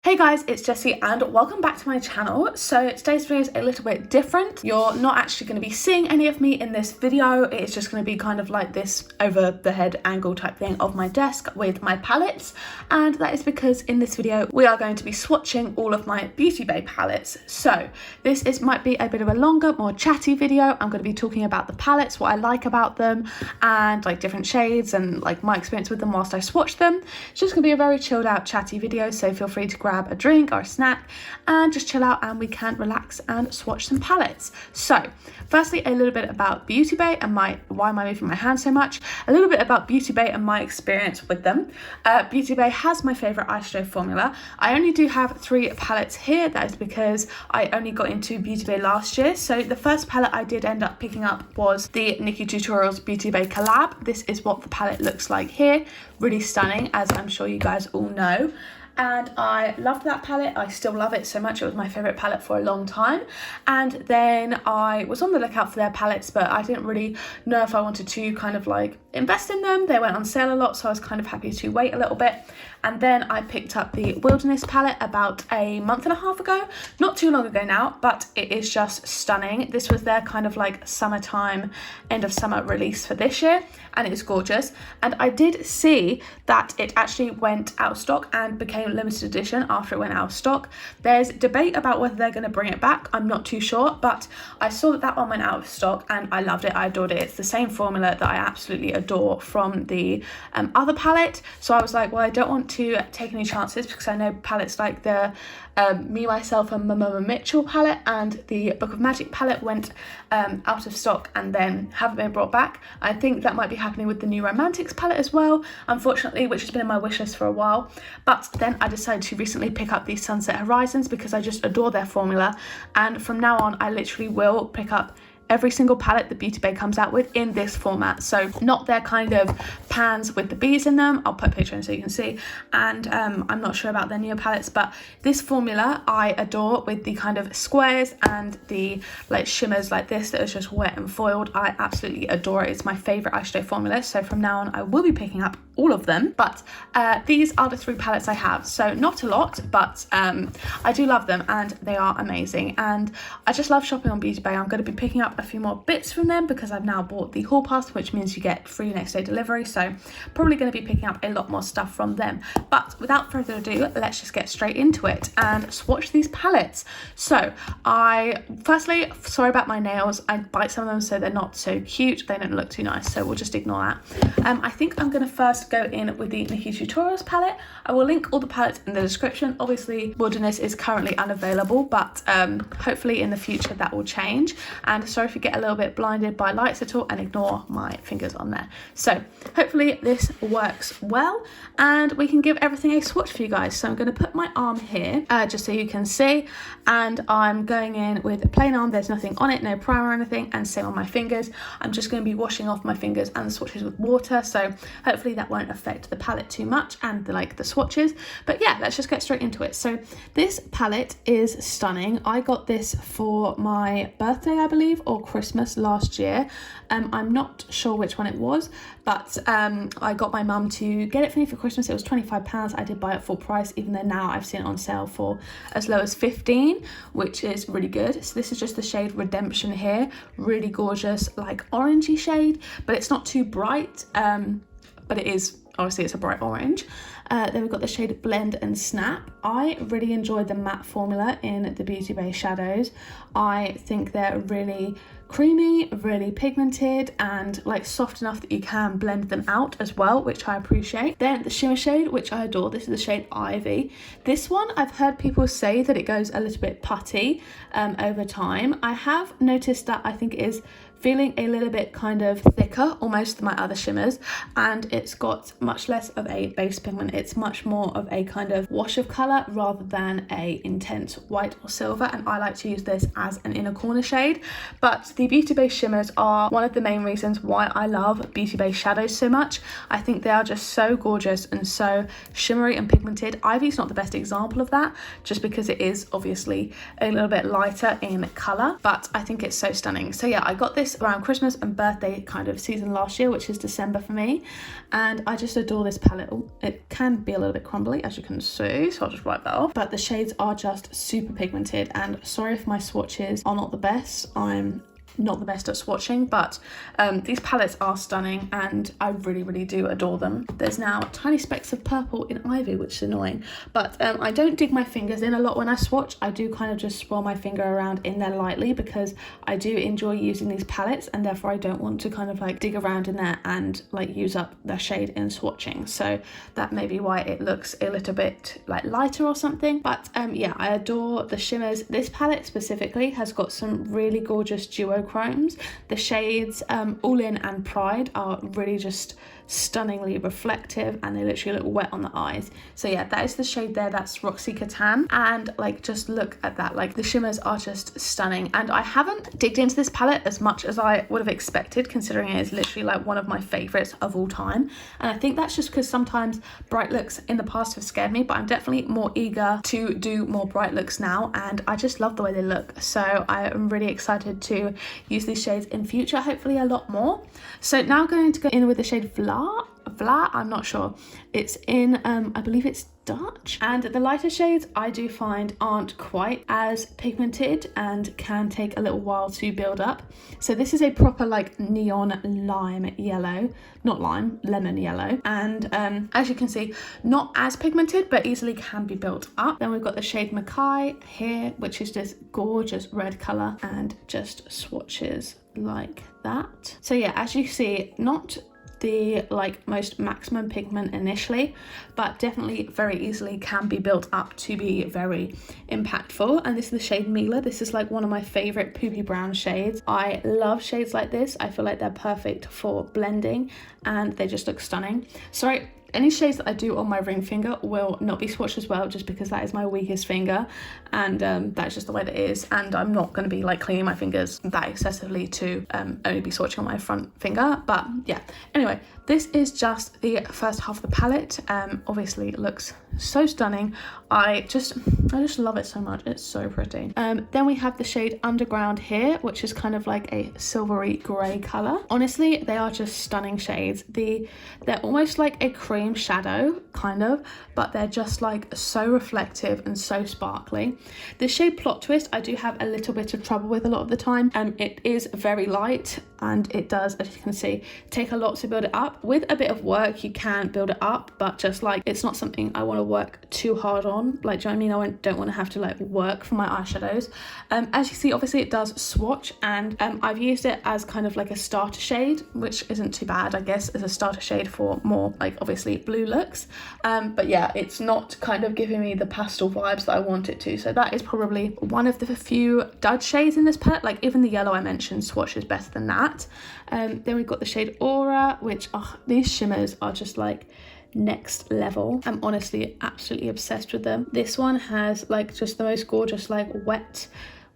Hey guys, it's Jessie and welcome back to my channel. So today's video is a little bit different. You're not actually going to be seeing any of me in this video. It's just going to be kind of like this over the head angle type thing of my desk with my palettes. And that is because in this video, we are going to be swatching all of my Beauty Bay palettes. So this might be a bit of a longer, more chatty video. I'm going to be talking about the palettes, what I like about them, and like different shades and like my experience with them whilst I swatch them. It's just going to be a very chilled out, chatty video. So feel free to grab a drink or a snack and just chill out and we can relax and swatch some palettes. So firstly, a little bit about Beauty Bay and why am I moving my hand so much? A little bit about Beauty Bay and my experience with them. Beauty Bay has my favourite eyeshadow formula. I only do have 3 palettes here. That is because I only got into Beauty Bay last year. So the first palette I did end up picking up was the Nikkietutorials Beauty Bay collab. This is what the palette looks like here. Really stunning, as I'm sure you guys all know. And I loved that palette. I still love it so much. It was my favourite palette for a long time. And then I was on the lookout for their palettes, but I didn't really know if I wanted to kind of like invest in them. They went on sale a lot, so I was kind of happy to wait a little bit. And then I picked up the Wilderness palette about a month and a half ago. Not too long ago now, but it is just stunning. This was their kind of like summertime, end of summer release for this year, and it is gorgeous. And I did see that it actually went out of stock and became limited edition after it went out of stock. There's debate about whether they're going to bring it back. I'm not too sure, but I saw that one went out of stock and I loved it. I adored it. It's the same formula that I absolutely adore from the other palette. So I was like, well, I don't want to take any chances because I know palettes like the Me, Myself and Mama Mitchell palette and the Book of Magic palette went out of stock and then haven't been brought back. I think that might be happening with the New Romantics palette as well, unfortunately, which has been in my wish list for a while. But then I decided to recently pick up these Sunset Horizons because I just adore their formula, and from now on I literally will pick up every single palette that Beauty Bay comes out with in this format. So not their kind of pans with the bees in them. I'll put a picture in so you can see. And I'm not sure about their newer palettes, but this formula I adore with the kind of squares and the like shimmers like this that is just wet and foiled. I absolutely adore it. It's my favourite eyeshadow formula. So from now on I will be picking up all of them. But these are the 3 palettes I have. So not a lot, but I do love them and they are amazing. And I just love shopping on Beauty Bay. I'm going to be picking up a few more bits from them because I've now bought the hall pass, which means you get free next day delivery. So probably going to be picking up a lot more stuff from them. But without further ado, let's just get straight into it and swatch these palettes. So firstly, sorry about my nails. I bite some of them so they're not so cute. They don't look too nice, so we'll just ignore that. I think I'm going to first go in with the Nikkietutorials palette. I will link all the palettes in the description. Obviously Wilderness is currently unavailable, but hopefully in the future that will change. And sorry if you get a little bit blinded by lights at all, and ignore my fingers on there. So hopefully this works well and we can give everything a swatch for you guys. So I'm going to put my arm here just so you can see, and I'm going in with a plain arm. There's nothing on it, no primer or anything, and same on my fingers. I'm just going to be washing off my fingers and the swatches with water, so hopefully that won't affect the palette too much and the swatches. But yeah, let's just get straight into it. So this palette is stunning. I got this for my birthday, I believe, or Christmas last year. I'm not sure which one it was, but I got my mum to get it for me for Christmas. It was £25. I did buy it full price, even though now I've seen it on sale for as low as 15, which is really good. So this is just the shade Redemption here. Really gorgeous, like orangey shade, but it's not too bright, but it is, obviously it's a bright orange. Then we've got the shade Blend and Snap. I really enjoyed the matte formula in the Beauty Bay shadows. I think they're really creamy, really pigmented, and like soft enough that you can blend them out as well, which I appreciate. Then the shimmer shade, which I adore. This is the shade Ivy. This one, I've heard people say that it goes a little bit putty over time. I have noticed that I think it is feeling a little bit kind of thicker almost than my other shimmers, and it's got much less of a base pigment. It's much more of a kind of wash of colour rather than a intense white or silver, and I like to use this as an inner corner shade. But the Beauty Bay shimmers are one of the main reasons why I love Beauty Bay shadows so much. I think they are just so gorgeous and so shimmery and pigmented. Ivy's not the best example of that, just because it is obviously a little bit lighter in colour, but I think it's so stunning. So yeah, I got this around Christmas and birthday kind of season last year, which is December for me, and I just adore this palette. It can be a little bit crumbly, as you can see, so I'll just wipe that off. But the shades are just super pigmented, and sorry if my swatches are not the best. I'm not the best at swatching, but these palettes are stunning and I really do adore them. There's now tiny specks of purple in Ivy, which is annoying, but I don't dig my fingers in a lot when I swatch. I do kind of just swirl my finger around in there lightly because I do enjoy using these palettes, and therefore I don't want to kind of like dig around in there and like use up the shade in swatching. So that may be why it looks a little bit like lighter or something. But yeah, I adore the shimmers. This palette specifically has got some really gorgeous duochromes. The shades All In and Pride are really just stunningly reflective, and they literally look wet on the eyes. So yeah, that is the shade there. That's Roxy Catan, and like just look at that, like the shimmers are just stunning. And I haven't digged into this palette as much as I would have expected, considering it is literally like one of my favorites of all time. And I think that's just because sometimes bright looks in the past have scared me, but I'm definitely more eager to do more bright looks now, and I just love the way they look. So I am really excited to use these shades in future, hopefully a lot more. So now I'm going to go in with the shade Vla, I'm not sure. It's in, I believe it's Dutch. And the lighter shades I do find aren't quite as pigmented and can take a little while to build up. So this is a proper like neon lime yellow, not lime, lemon yellow. And as you can see, not as pigmented, but easily can be built up. Then we've got the shade Mackay here, which is this gorgeous red color and just swatches like that. So yeah, as you see, not the like most maximum pigment initially, but definitely very easily can be built up to be very impactful. And this is the shade Miele. This is like one of my favorite poopy brown shades. I love shades like this. I feel like they're perfect for blending and they just look stunning. Sorry, any shades that I do on my ring finger will not be swatched as well, just because that is my weakest finger, and that's just the way that it is. And I'm not going to be like cleaning my fingers that excessively to only be swatching on my front finger. But yeah, anyway, this is just the first half of the palette. Obviously it looks so stunning. I just love it so much. It's so pretty. Then we have the shade Underground here, which is kind of like a silvery grey colour. Honestly, they are just stunning shades. They're almost like a cream shadow kind of, but they're just like so reflective and so sparkly. This shade Plot Twist I do have a little bit of trouble with a lot of the time. It is very light and it does, as you can see, take a lot to build it up. With a bit of work you can build it up, but just like it's not something I want to work too hard on. Like, do you know what I mean? I don't want to have to like work for my eyeshadows. As you see, obviously it does swatch, and I've used it as kind of like a starter shade, which isn't too bad, I guess, as a starter shade for more like obviously blue looks. But yeah, it's not kind of giving me the pastel vibes that I want it to. So that is probably one of the few dud shades in this palette. Like even the yellow I mentioned swatches better than that. Then we've got the shade Aura, which these shimmers are just like next level. I'm honestly absolutely obsessed with them. This one has like just the most gorgeous like wet,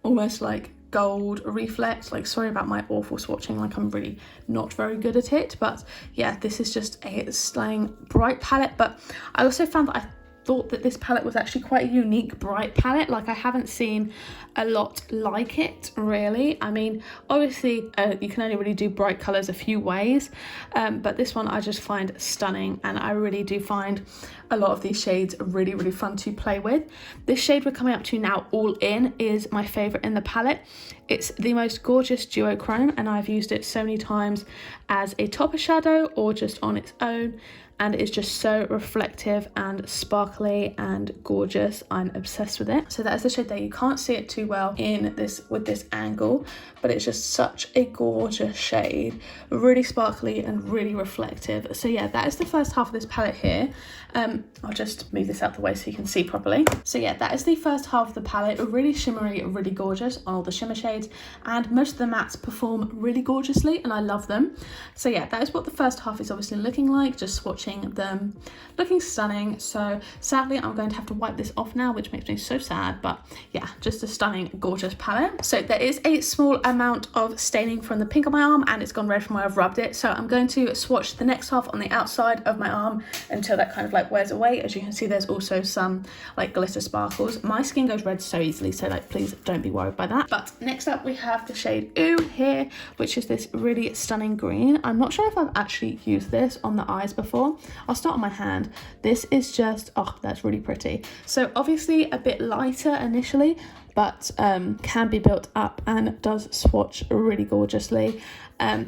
almost like gold reflex. Like, sorry about my awful swatching, like I'm really not very good at it, but yeah, this is just a stunning bright palette. But I also found that I thought that this palette was actually quite a unique bright palette. Like I haven't seen a lot like it really. I mean, obviously you can only really do bright colors a few ways, but this one I just find stunning, and I really do find a lot of these shades really fun to play with. This shade we're coming up to now, All In, is my favorite in the palette. It's the most gorgeous duochrome, and I've used it so many times as a topper shadow or just on its own, and it's just so reflective and sparkly and gorgeous. I'm obsessed with it. So that is the shade there. You can't see it too well in this with this angle, but it's just such a gorgeous shade, really sparkly and really reflective. So yeah, that is the first half of this palette here. I'll just move this out the way so you can see properly. So yeah, that is the first half of the palette, really shimmery, really gorgeous on all the shimmer shades, and most of the mattes perform really gorgeously and I love them. So yeah, that is what the first half is obviously looking like, just swatching them, looking stunning. So sadly I'm going to have to wipe this off now, which makes me so sad, but yeah, just a stunning gorgeous palette. So there is a small amount of staining from the pink on my arm, and it's gone red from where I've rubbed it, so I'm going to swatch the next half on the outside of my arm until that kind of like wears goes away. As you can see, there's also some like glitter sparkles. My skin goes red so easily, so like please don't be worried by that. But next up we have the shade Ooh here, which is this really stunning green. I'm not sure if I've actually used this on the eyes before. I'll start on my hand. This is just, oh, that's really pretty. So obviously a bit lighter initially, but can be built up and does swatch really gorgeously.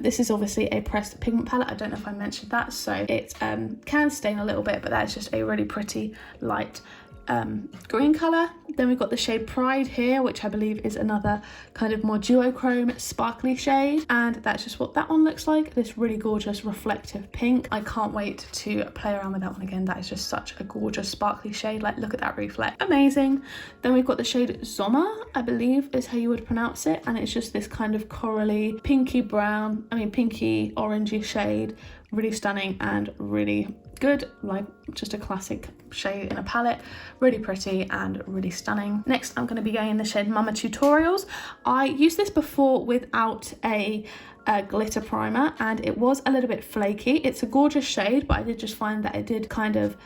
This is obviously a pressed pigment palette. I don't know if I mentioned that, so it can stain a little bit, but that's just a really pretty light green colour. Then we've got the shade Pride here, which I believe is another kind of more duochrome sparkly shade, and that's just what that one looks like, this really gorgeous reflective pink. I can't wait to play around with that one again. That is just such a gorgeous sparkly shade. Like, look at that reflect, amazing. Then we've got the shade Zoma, I believe is how you would pronounce it, and it's just this kind of corally pinky orangey shade, really stunning and really good, like just a classic shade in a palette, really pretty and really stunning. Next I'm going to be going in the shade Mama Tutorials. I used this before without a glitter primer and it was a little bit flaky. It's a gorgeous shade, but I did just find that it did kind of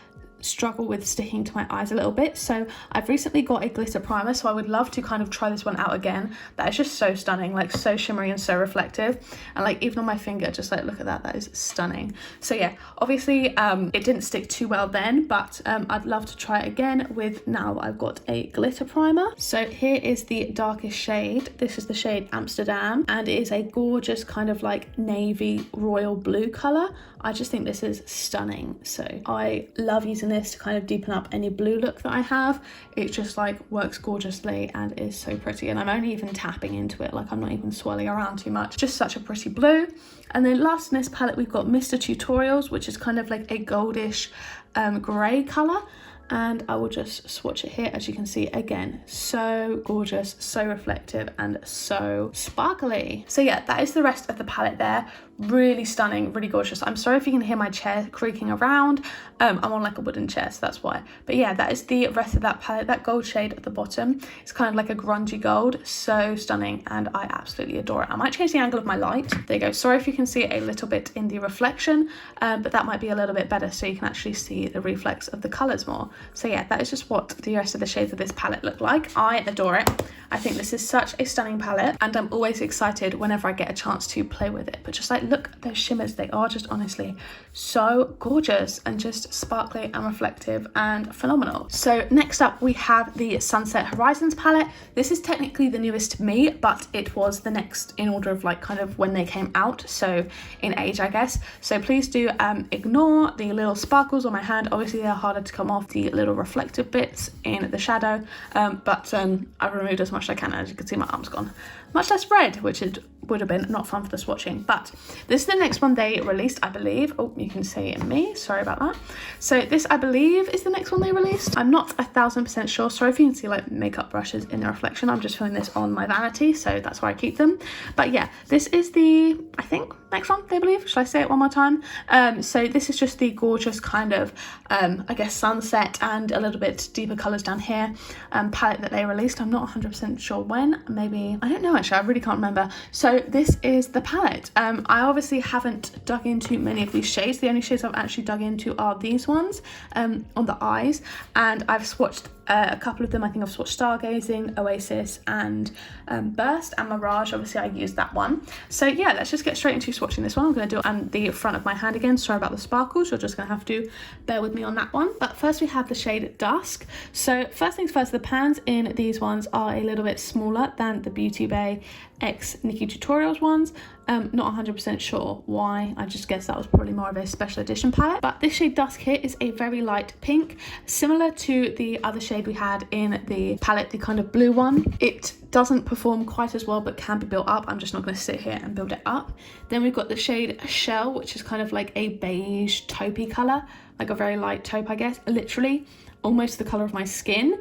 struggle with sticking to my eyes a little bit, so I've recently got a glitter primer, so I would love to kind of try this one out again. That is just so stunning, like so shimmery and so reflective, and like even on my finger, just like look at that, that is stunning. So yeah, obviously it didn't stick too well then, but I'd love to try it again with now that I've got a glitter primer. So here is the darkest shade. This is the shade Amsterdam, and it is a gorgeous kind of like navy royal blue color. I just think this is stunning, so I love using this to kind of deepen up any blue look that I have. It just like works gorgeously and is so pretty, and I'm only even tapping into it, like I'm not even swirling around too much. Just such a pretty blue. And then last in this palette we've got Mr. Tutorials, which is kind of like a goldish grey colour, and I will just swatch it here. As you can see, again, so gorgeous, so reflective and so sparkly. So yeah, that is the rest of the palette there. Really stunning, really gorgeous. I'm sorry if you can hear my chair creaking around. I'm on like a wooden chair, so that's why. But yeah, that is the rest of that palette. That gold shade at the bottom, it's kind of like a grungy gold, so stunning, and I absolutely adore it. I might change the angle of my light. There you go. Sorry if you can see it a little bit in the reflection, but that might be a little bit better so you can actually see the reflex of the colors more. So yeah, that is just what the rest of the shades of this palette look like. I adore it. I think this is such a stunning palette, and I'm always excited whenever I get a chance to play with it. But just like, look at those shimmers, they are just honestly so gorgeous and just sparkly and reflective and phenomenal. So next up we have the Sunset Horizons palette. This is technically the newest to me, but it was the next in order of like kind of when they came out, so in age I guess. So please do ignore the little sparkles on my hand. Obviously they're harder to come off, the little reflective bits in the shadow, but I've removed as much as I can. As you can see, my arm's gone much less red, which it would have been not fun for the swatching. But this is the next one they released, I believe. Oh, you can see it in me, sorry about that. So this, I believe, is the next one they released. I'm not 1000% sure. Sorry if you can see like makeup brushes in the reflection. I'm just filming this on my vanity, so that's where I keep them. But yeah, this is the, I think, next one they believe. Should I say it one more time? So this is just the gorgeous kind of I guess sunset and a little bit deeper colors down here palette that they released. I'm not 100% sure when, maybe, I don't know actually, I really can't remember. So this is the palette. I obviously haven't dug into many of these shades. The only shades I've actually dug into are these ones on the eyes, and I've swatched a couple of them. I think I've swatched Stargazing, Oasis and Burst, and Mirage. Obviously I used that one. So yeah, let's just get straight into swatching this one. I'm going to do it on the front of my hand again. Sorry about the sparkles, you're just going to have to bear with me on that one. But first we have the shade Dusk. So first things first, the pans in these ones are a little bit smaller than the Beauty Bay X Nikkietutorials ones. Not 100% sure why. I just guess that was probably more of a special edition palette. But this shade Dusk here is a very light pink, similar to the other shade we had in the palette, the kind of blue one. It doesn't perform quite as well, but can be built up. I'm just not going to sit here and build it up. Then we've got the shade Shell, which is kind of like a beige taupey color, like a very light taupe, I guess, literally almost the color of my skin,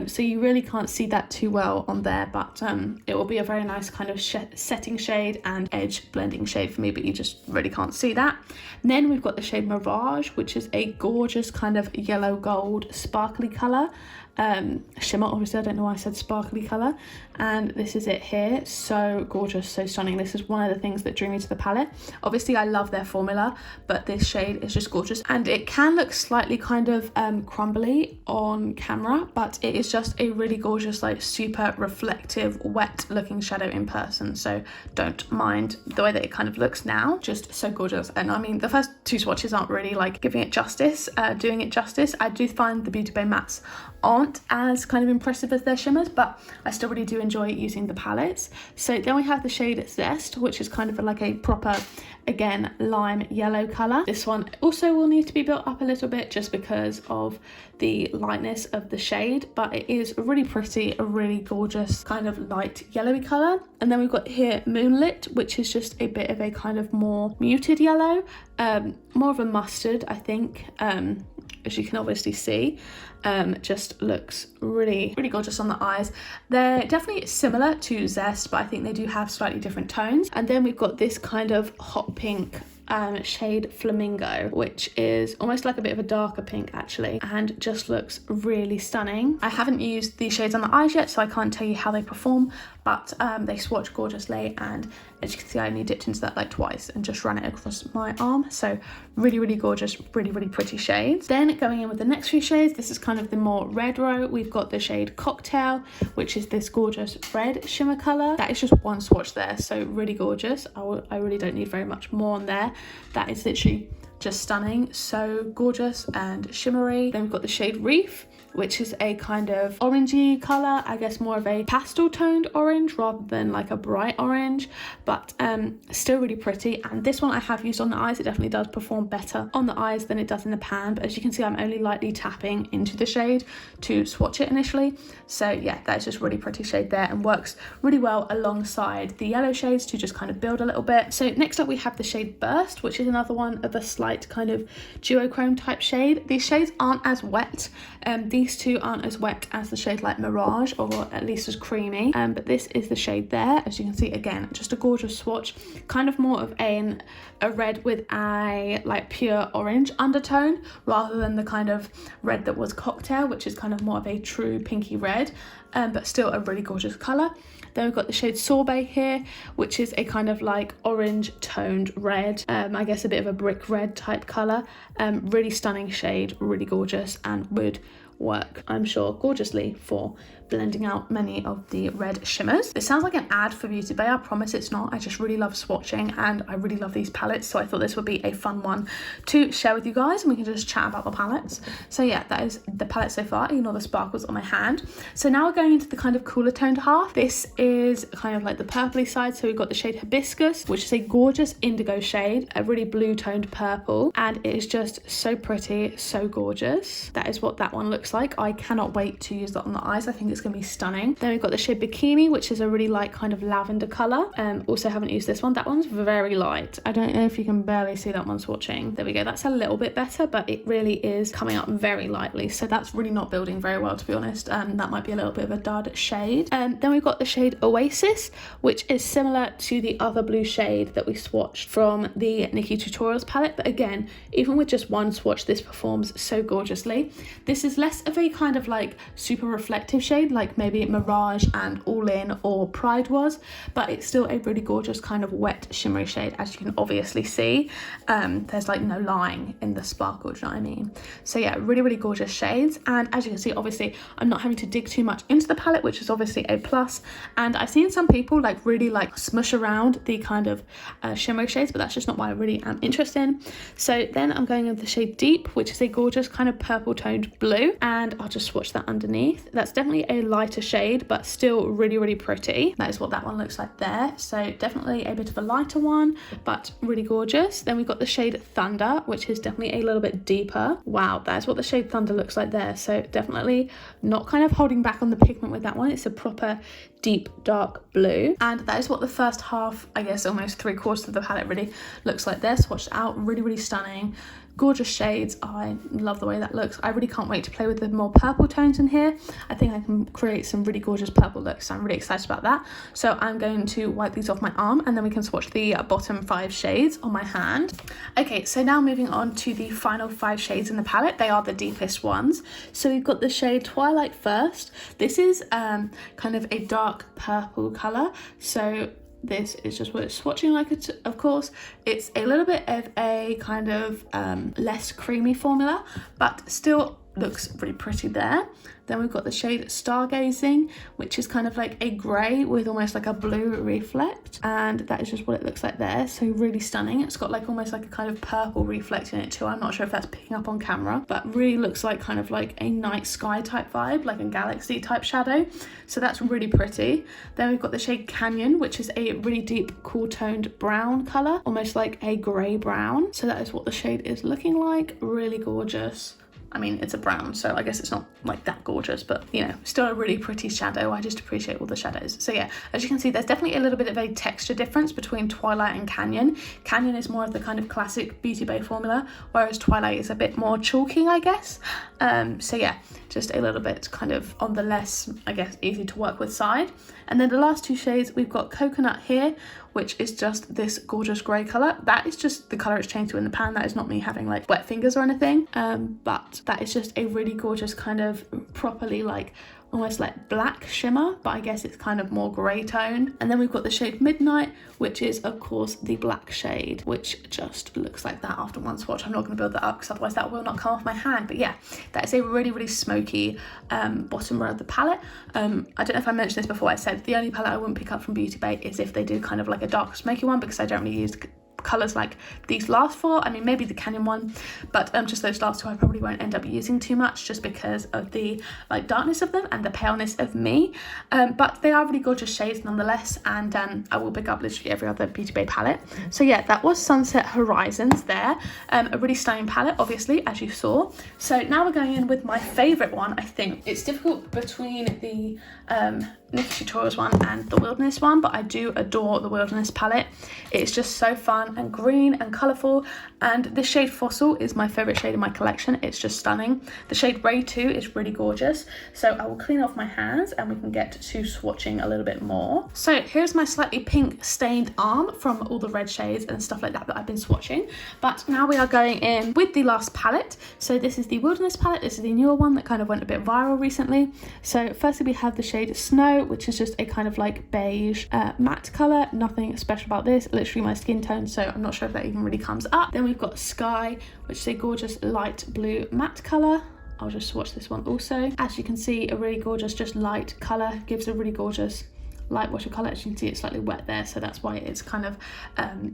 so you really can't see that too well on there, but it will be a very nice kind of setting shade and edge blending shade for me, but you just really can't see that. And then we've got the shade Mirage, which is a gorgeous kind of yellow gold sparkly color. shimmer. Obviously I don't know why I said sparkly colour, and this is it here. So gorgeous, so stunning. This is one of the things that drew me to the palette. Obviously I love their formula, but this shade is just gorgeous, and it can look slightly kind of crumbly on camera, but it is just a really gorgeous, like super reflective wet looking shadow in person, so don't mind the way that it kind of looks now. Just so gorgeous. And I mean, the first two swatches aren't really like giving it justice, doing it justice. I do find the Beauty Bay mattes aren't as kind of impressive as their shimmers, but I still really do enjoy using the palettes. So then we have the shade Zest, which is kind of like a proper, again, lime yellow colour. This one also will need to be built up a little bit just because of the lightness of the shade, but it is really pretty, a really gorgeous kind of light yellowy colour. And then we've got here Moonlit, which is just a bit of a kind of more muted yellow, more of a mustard, I think, as you can obviously see. Just looks really gorgeous on the eyes. They're definitely similar to Zest, but I think they do have slightly different tones. And then we've got this kind of hot pink shade Flamingo, which is almost like a bit of a darker pink actually, and just looks really stunning. I haven't used these shades on the eyes yet, so I can't tell you how they perform, but they swatch gorgeously, and as you can see I only dipped into that like twice and just ran it across my arm. So really gorgeous, really pretty shades. Then going in with the next few shades, this is kind of the more red row. We've got the shade Cocktail, which is this gorgeous red shimmer colour. That is just one swatch there, so really gorgeous. I really don't need very much more on there. That is literally just stunning, so gorgeous and shimmery. Then we've got the shade Reef, which is a kind of orangey colour, I guess more of a pastel toned orange rather than like a bright orange, but still really pretty. And this one I have used on the eyes. It definitely does perform better on the eyes than it does in the pan, but as you can see I'm only lightly tapping into the shade to swatch it initially. So yeah, that is just really pretty shade there and works really well alongside the yellow shades to just kind of build a little bit. So next up we have the shade Burst, which is another one of a slight kind of duochrome type shade. These shades aren't as wet. These two aren't as wet as the shade like Mirage, or at least as creamy, but this is the shade there. As you can see, again, just a gorgeous swatch, kind of more of a red with a like pure orange undertone rather than the kind of red that was Cocktail, which is kind of more of a true pinky red, but still a really gorgeous colour. Then we've got the shade Sorbet here, which is a kind of like orange toned red, I guess a bit of a brick red type colour. Really stunning shade, really gorgeous, and would work, I'm sure, gorgeously for blending out many of the red shimmers. It sounds like an ad for Beauty Bay. I promise it's not. I just really love swatching and I really love these palettes, so I thought this would be a fun one to share with you guys and we can just chat about the palettes. So yeah, that is the palette so far. Ignore the sparkles on my hand. So now we're going into the kind of cooler toned half. This is kind of like the purpley side, so we've got the shade Hibiscus, which is a gorgeous indigo shade, a really blue toned purple, and it is just so pretty, so gorgeous. That is what that one looks like. I cannot wait to use that on the eyes. I think it's gonna be stunning. Then we've got the shade Bikini, which is a really light kind of lavender color. Also haven't used this one. That one's very light. I don't know if you can barely see that one swatching. There we go. That's a little bit better, but it really is coming up very lightly, so that's really not building very well, to be honest. That might be a little bit of a dud shade. Then we've got the shade Oasis, which is similar to the other blue shade that we swatched from the Nikkietutorials palette, but again, even with just one swatch, this performs so gorgeously. This is less of a kind of like super reflective shade like maybe Mirage and All In or Pride was, but it's still a really gorgeous kind of wet shimmery shade, as you can obviously see. There's like no lying in the sparkle, do you know what I mean? So yeah, really gorgeous shades, and as you can see, obviously I'm not having to dig too much into the palette, which is obviously a plus. And I've seen some people like really like smush around the kind of shimmery shades, but that's just not what I really am interested in. So then I'm going with the shade Deep, which is a gorgeous kind of purple toned blue, and I'll just swatch that underneath. That's definitely a lighter shade, but still really pretty. That is what that one looks like there. So definitely a bit of a lighter one, but really gorgeous. Then we've got the shade Thunder, which is definitely a little bit deeper. Wow, that's what the shade Thunder looks like there. So definitely not kind of holding back on the pigment with that one. It's a proper deep dark blue, and that is what the first half, I guess almost 3/4 of the palette really looks like there. Swatched out, really stunning, Gorgeous shades. I love the way that looks. I really can't wait to play with the more purple tones in here. I think I can create some really gorgeous purple looks, so I'm really excited about that. So I'm going to wipe these off my arm and then we can swatch the bottom 5 shades on my hand. Okay, so now moving on to the final 5 shades in the palette. They are the deepest ones. So we've got the shade Twilight first. This is kind of a dark purple colour. So this is just what it's swatching like. Of course, it's a little bit of a kind of less creamy formula, but still looks really pretty there. Then we've got the shade Stargazing, which is kind of like a grey with almost like a blue reflect, and that is just what it looks like there. So really stunning. It's got like almost like a kind of purple reflect in it too. I'm not sure if that's picking up on camera, but really looks like kind of like a night sky type vibe, like a galaxy type shadow. So that's really pretty. Then we've got the shade Canyon, which is a really deep cool toned brown colour, almost like a grey brown. So that is what the shade is looking like. Really gorgeous. I mean, it's a brown, so I guess it's not like that gorgeous, but you know, still a really pretty shadow. I just appreciate all the shadows. So yeah, as you can see, there's definitely a little bit of a texture difference between Twilight and Canyon. Canyon is more of the kind of classic Beauty Bay formula, whereas Twilight is a bit more chalky, I guess. So yeah, just a little bit kind of on the less, I guess, easy to work with side. And then the last 2 shades, we've got Coconut here, which is just this gorgeous grey colour. That is just the colour it's changed to in the pan. That is not me having like wet fingers or anything. But that is just a really gorgeous kind of properly like almost like black shimmer, but I guess it's kind of more grey tone. And then we've got the shade Midnight, which is of course the black shade, which just looks like that after one swatch. I'm not going to build that up because otherwise that will not come off my hand. But yeah, that is a really, really smoky bottom row of the palette. I don't know if I mentioned this before. I said the only palette I wouldn't pick up from Beauty Bay is if they do kind of like a dark smoky one, because I don't really use colours like these last 4. I mean, maybe the Canyon one, but just those last 2 I probably won't end up using too much, just because of the like darkness of them and the paleness of me. But they are really gorgeous shades nonetheless, and I will pick up literally every other Beauty Bay palette. So yeah, that was Sunset Horizons there. A really stunning palette, obviously, as you saw. So now we're going in with my favourite one. I think it's difficult between the Nikkietutorials one and the Wilderness one, but I do adore the Wilderness palette. It's just so fun and green and colourful, and this shade Fossil is my favourite shade in my collection. It's just stunning. The shade Ray 2 is really gorgeous. So I will clean off my hands and we can get to swatching a little bit more. So here's my slightly pink stained arm from all the red shades and stuff like that I've been swatching. But now we are going in with the last palette. So this is the Wilderness palette. This is the newer one that kind of went a bit viral recently. So firstly we have the shade Snow, which is just a kind of like beige matte colour. Nothing special about this, literally my skin tone, so I'm not sure if that even really comes up. Then we've got Skye, which is a gorgeous light blue matte colour. I'll just swatch this one also. As you can see, a really gorgeous just light colour, gives a really gorgeous light water colour. As you can see, it's slightly wet there, so that's why it's kind of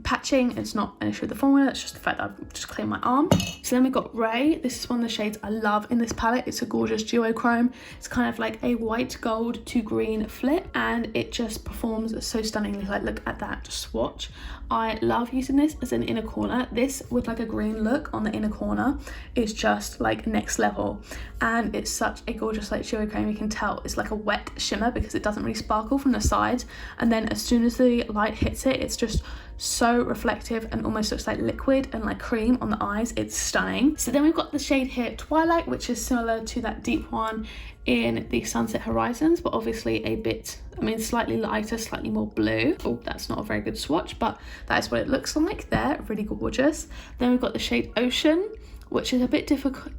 patching. It's not an issue with the formula, it's just the fact that I've just cleaned my arm. So then we've got Ray. This is one of the shades I love in this palette. It's a gorgeous duochrome. It's kind of like a white gold to green flip, and it just performs so stunningly. Like, look at that swatch. I love using this as an inner corner. This with like a green look on the inner corner is just like next level, and it's such a gorgeous like duochrome. You can tell it's like a wet shimmer because it doesn't really sparkle from the sides, and then as soon as the light hits it, it's just so reflective and almost looks like liquid and like cream on the eyes. It's stunning. So then we've got the shade here Twilight, which is similar to that deep one in the Sunset Horizons, but obviously a bit, I mean, slightly lighter, slightly more blue. Oh, that's not a very good swatch, but that is what it looks like there. Really gorgeous. Then we've got the shade Ocean, which is a bit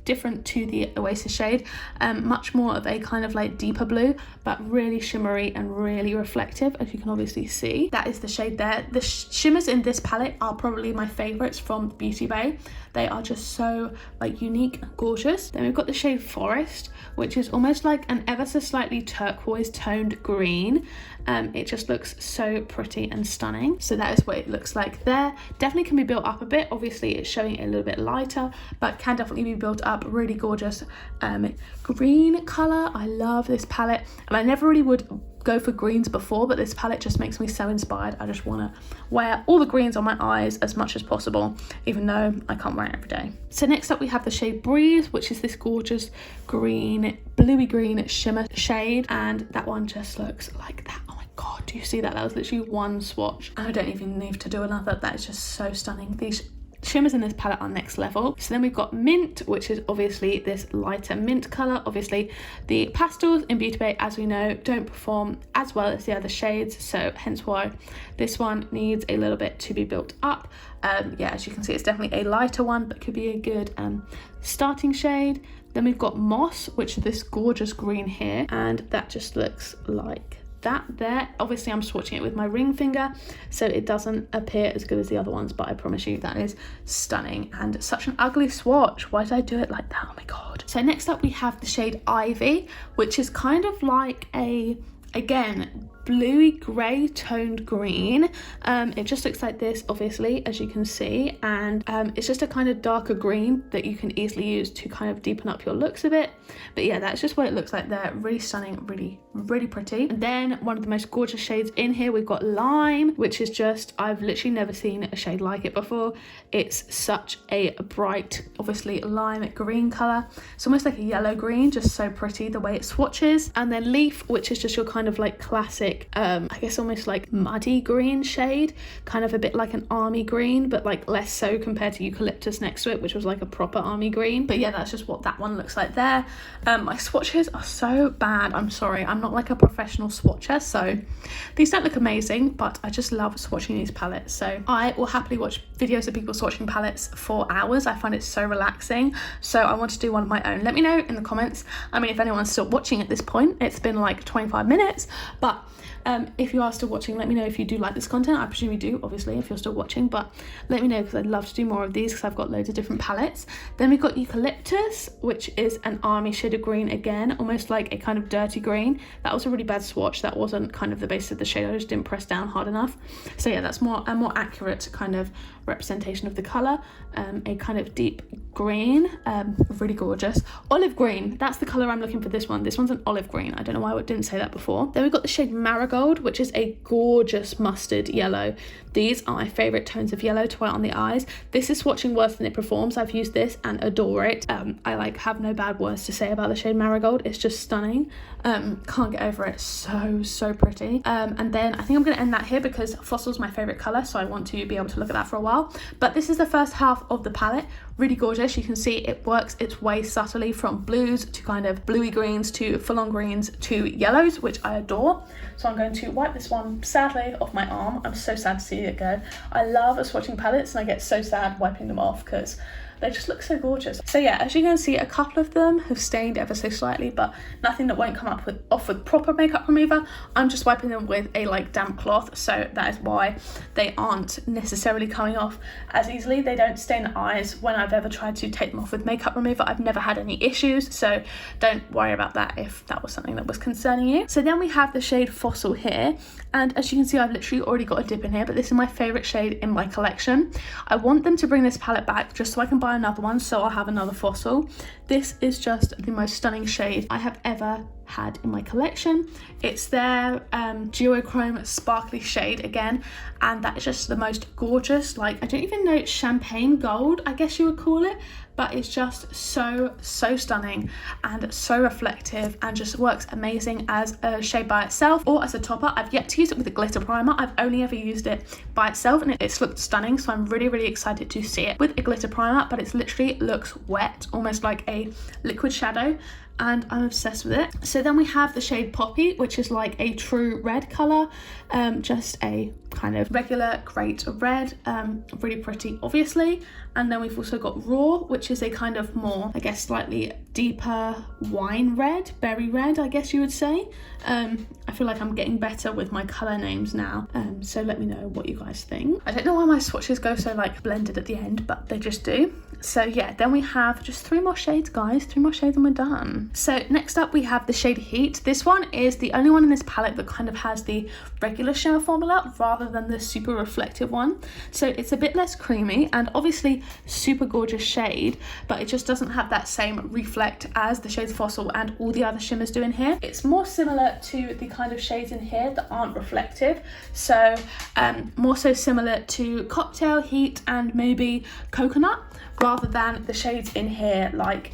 different to the Oasis shade, much more of a kind of like deeper blue, but really shimmery and really reflective, as you can obviously see. That is the shade there. The shimmers in this palette are probably my favorites from Beauty Bay. They are just so like unique and gorgeous. Then we've got the shade Forest, which is almost like an ever so slightly turquoise toned green. It just looks so pretty and stunning. So that is what it looks like there. Definitely can be built up a bit. Obviously it's showing a little bit lighter, but can definitely be built up. Really gorgeous green color. I love this palette, and I never really would go for greens before, but this palette just makes me so inspired. I just want to wear all the greens on my eyes as much as possible, even though I can't wear it every day. So next up we have the shade Breeze, which is this gorgeous green, bluey green shimmer shade, and that one just looks like that. Oh my god, do you see that? That was literally one swatch, and I don't even need to do another. That is just so stunning. These shimmers in this palette are next level. So then we've got Mint, which is obviously this lighter mint colour. Obviously the pastels in Beauty Bay, as we know, don't perform as well as the other shades, so hence why this one needs a little bit to be built up. Yeah, as you can see, it's definitely a lighter one, but could be a good starting shade. Then we've got Moss, which is this gorgeous green here, and that just looks like that there. Obviously I'm swatching it with my ring finger, so it doesn't appear as good as the other ones, but I promise you that is stunning. And such an ugly swatch. Why did I do it like that? Oh my god. So next up we have the shade Ivy, which is kind of like a, again, bluey grey toned green. It just looks like this, obviously, as you can see, and it's just a kind of darker green that you can easily use to kind of deepen up your looks a bit. But yeah, that's just what it looks like there. Really stunning, really pretty. And then one of the most gorgeous shades in here, we've got Lime, which is just, I've literally never seen a shade like it before. It's such a bright, obviously, lime green colour. It's almost like a yellow green, just so pretty the way it swatches. And then Leaf, which is just your kind of like classic, I guess almost like muddy green shade, kind of a bit like an army green, but like less so compared to Eucalyptus next to it, which was like a proper army green. But yeah, that's just what that one looks like there. My swatches are so bad. I'm sorry, I'm not like a professional swatcher, so these don't look amazing, but I just love swatching these palettes. So I will happily watch videos of people swatching palettes for hours. I find it so relaxing, so I want to do one of my own. Let me know in the comments. I mean, if anyone's still watching at this point, it's been like 25 minutes, but if you are still watching, let me know if you do like this content. I presume you do, obviously, if you're still watching, but let me know, because I'd love to do more of these, because I've got loads of different palettes. Then we've got Eucalyptus, which is an army shade of green again, almost like a kind of dirty green. That was a really bad swatch. That wasn't kind of the base of the shade. I just didn't press down hard enough. So yeah, that's a more accurate kind of representation of the colour. A kind of deep green, really gorgeous. Olive green, that's the colour I'm looking for this one. This one's an olive green. I don't know why I didn't say that before. Then we've got the shade Marigold, which is a gorgeous mustard yellow. These are my favourite tones of yellow to wear on the eyes. This is swatching worse than it performs. I've used this and adore it. I like have no bad words to say about the shade Marigold. It's just stunning. Can't get over it. So pretty. And then I think I'm going to end that here, because Fossil's my favourite colour, so I want to be able to look at that for a while. But this is the first half of the palette. Really gorgeous. You can see it works its way subtly from blues to kind of bluey greens to full-on greens to yellows, which I adore. So I'm going to wipe this one sadly off my arm. I'm so sad to see it go. I love swatching palettes, and I get so sad wiping them off because they just look so gorgeous. So yeah, as you can see, a couple of them have stained ever so slightly, but nothing that won't come off with proper makeup remover. I'm just wiping them with a like damp cloth, so that is why they aren't necessarily coming off as easily. They don't stain the eyes when I've ever tried to take them off with makeup remover. I've never had any issues, so don't worry about that if that was something that was concerning you. So then we have the shade Fossil here, and as you can see, I've literally already got a dip in here, but this is my favourite shade in my collection. I want them to bring this palette back just so I can buy another one, so I'll have another Fossil. This is just the most stunning shade I have ever had in my collection. It's their duochrome sparkly shade again, and that is just the most gorgeous, like, I don't even know, champagne gold, I guess you would call it, but it's just so stunning and so reflective, and just works amazing as a shade by itself or as a topper. I've yet to use it with a glitter primer. I've only ever used it by itself, and it's looked stunning, so I'm really excited to see it with a glitter primer. But it literally looks wet, almost like a liquid shadow, and I'm obsessed with it. So then we have the shade Poppy, which is like a true red colour, just a kind of regular great red, really pretty obviously. And then we've also got Raw, which is a kind of more, I guess, slightly deeper wine red, berry red, I guess you would say. I feel like I'm getting better with my colour names now, so let me know what you guys think. I don't know why my swatches go so like blended at the end, but they just do. So yeah, then we have just 3 more shades, guys, 3 more shades and we're done. So next up we have the shade Heat. This one is the only one in this palette that kind of has the regular shimmer formula rather than the super reflective one. So it's a bit less creamy and obviously super gorgeous shade, but it just doesn't have that same reflect as the shades Fossil and all the other shimmers do in here. It's more similar to the kind of shades in here that aren't reflective. So more so similar to Cocktail, Heat, and maybe Coconut, rather than the shades in here like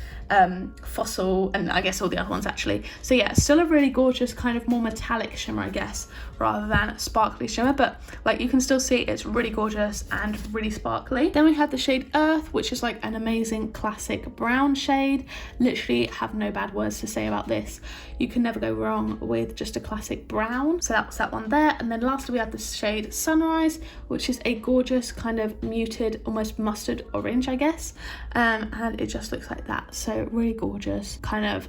Fossil, and I guess all the other ones actually. So yeah, still a really gorgeous kind of more metallic shimmer, I guess, rather than sparkly shimmer, but like you can still see it's really gorgeous and really sparkly. Then we have the shade Earth, which is like an amazing classic brown shade. Literally have no bad words to say about this. You can never go wrong with just a classic brown. So that's that one there. And then lastly we have the shade Sunrise, which is a gorgeous kind of muted, almost mustard orange, I guess, and it just looks like that. So really gorgeous, kind of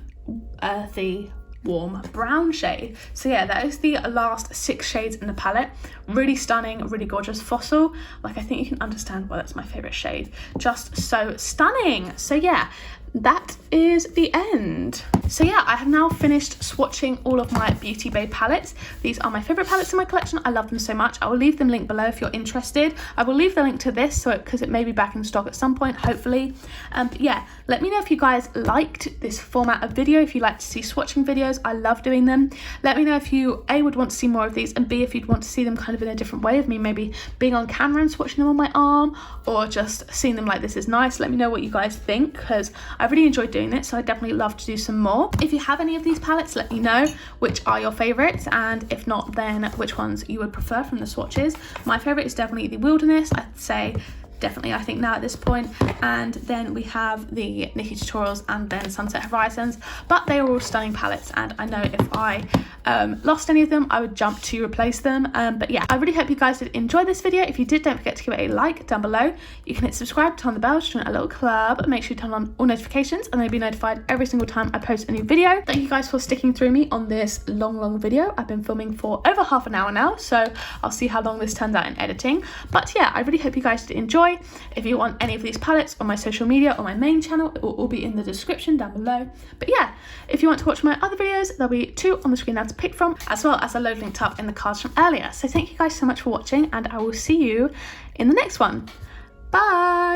earthy, warm brown shade. So yeah, that is the last 6 shades in the palette. Really stunning, really gorgeous. Fossil, like I think you can understand why that's my favorite shade. Just so stunning. So yeah, that is the end. So yeah, I have now finished swatching all of my Beauty Bay palettes. These are my favorite palettes in my collection. I love them so much. I will leave them linked below if you're interested. I will leave the link to this because it may be back in stock at some point, hopefully. But yeah, let me know if you guys liked this format of video, if you like to see swatching videos. I love doing them. Let me know if you A, would want to see more of these, and B, if you'd want to see them kind of in a different way of me, maybe being on camera and swatching them on my arm, or just seeing them like this is nice. Let me know what you guys think, because I really enjoyed doing it, so I definitely love to do some more. If you have any of these palettes, let me know which are your favorites, and if not, then which ones you would prefer from the swatches. My favorite is definitely the Wilderness, I'd say. Definitely, I think now at this point. And then we have the Nikkietutorials and then Sunset Horizons, but they are all stunning palettes, and I know if I lost any of them, I would jump to replace them. But yeah, I really hope you guys did enjoy this video. If you did, don't forget to give it a like down below. You can hit subscribe, turn on the bell to join a little club. Make sure you turn on all notifications and you'll be notified every single time I post a new video. Thank you guys for sticking through me on this long video. I've been filming for over half an hour now, so I'll see how long this turns out in editing. But yeah, I really hope you guys did enjoy. If you want any of these palettes on my social media or my main channel, it will all be in the description down below. But yeah, if you want to watch my other videos, there'll be 2 on the screen now to pick from, as well as a load linked up in the cards from earlier. So thank you guys so much for watching, and I will see you in the next one. Bye!